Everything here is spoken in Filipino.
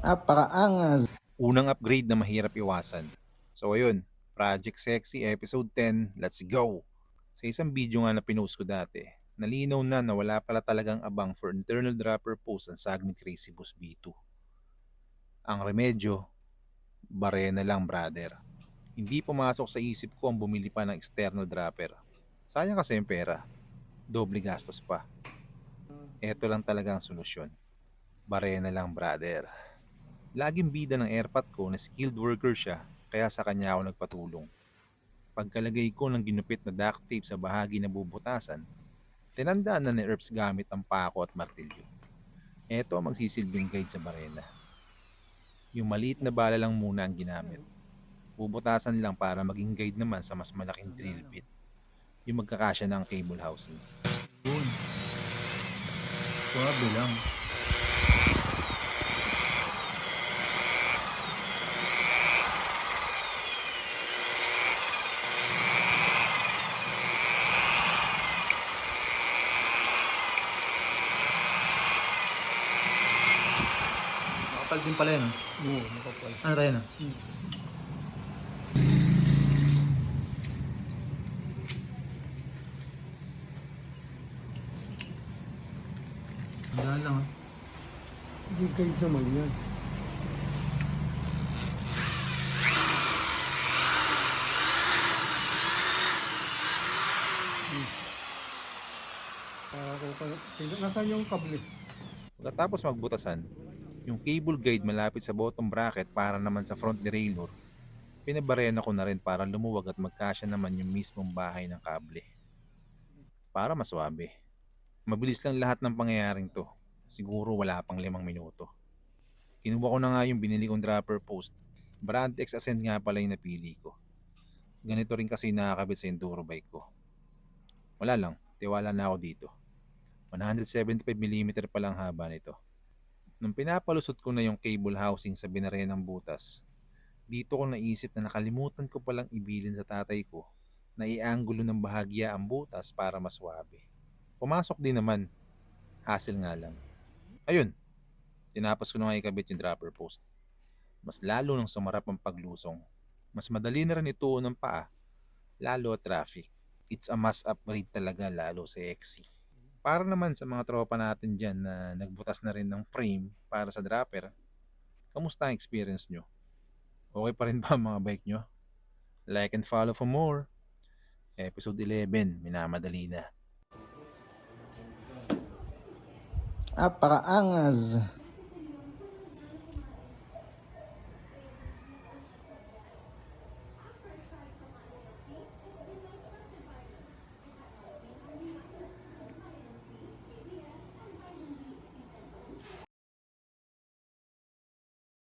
Napakaangas. Unang upgrade na mahirap iwasan. So ayun, Project Sexy Episode 10, let's go! Sa isang video nga na pinost ko dati, nalinaw na wala pala talagang abang for internal dropper post ang Sagni Crazy Boss B2. Ang remedyo, barena lang brother. Hindi pumasok sa isip ko ang bumili pa ng external dropper. Sayang kasi yung pera, doble gastos pa. Eto lang talaga ang solusyon, barena lang brother. Laging bida ng airpot ko na skilled worker siya, kaya sa kanya ako nagpatulong. Pagkalagay ko ng ginupit na duct tape sa bahagi na bubutasan, tinandaan na ni Earps gamit ang pako at martilyo. Eto ang magsisilbing guide sa barena. Yung maliit na bala lang muna ang ginamit. Bubutasan lang para maging guide naman sa mas malaking drill bit. Yung magkakasya ng cable housing. Yun. Swabe lang. Makapal din pala yun. Oo, makapal. Ano tayo na? Wala lang ah. Hindi guide naman yan. Nasaan yung kable? Pagkatapos magbutasan, yung cable guide malapit sa bottom bracket para naman sa front derailleur, pinabarena ko na rin para lumuwag at magkasya naman yung mismong bahay ng kable. Para maswabe. Mabilis lang lahat ng pangyayaring to. Siguro wala pang 5 minuto. Kinuha ko na nga yung binili kong dropper post. Brand X Ascent nga pala yung napili ko. Ganito rin kasi nakakabit sa enduro bike ko. Wala lang, tiwala na ako dito. 175mm pa lang haba nito. Nung pinapalusot ko na yung cable housing sa binarya ng butas, dito ko naisip na nakalimutan ko palang ibilin sa tatay ko na ianggulo ng bahagya ang butas para maswabe. Pumasok din naman, hassle nga lang. Ayun, tinapos ko na nga ikabit yung dropper post. Mas lalo nang sumarap ang paglusong. Mas madali na rin ituon ng paa, lalo at traffic. It's a must upgrade talaga lalo sa XC. Para naman sa mga tropa natin dyan na nagbutas na rin ng frame para sa dropper, kamusta ang experience nyo? Okay pa rin ba ang mga bike nyo? Like and follow for more. Episode 11, minamadali na. Napakaangas.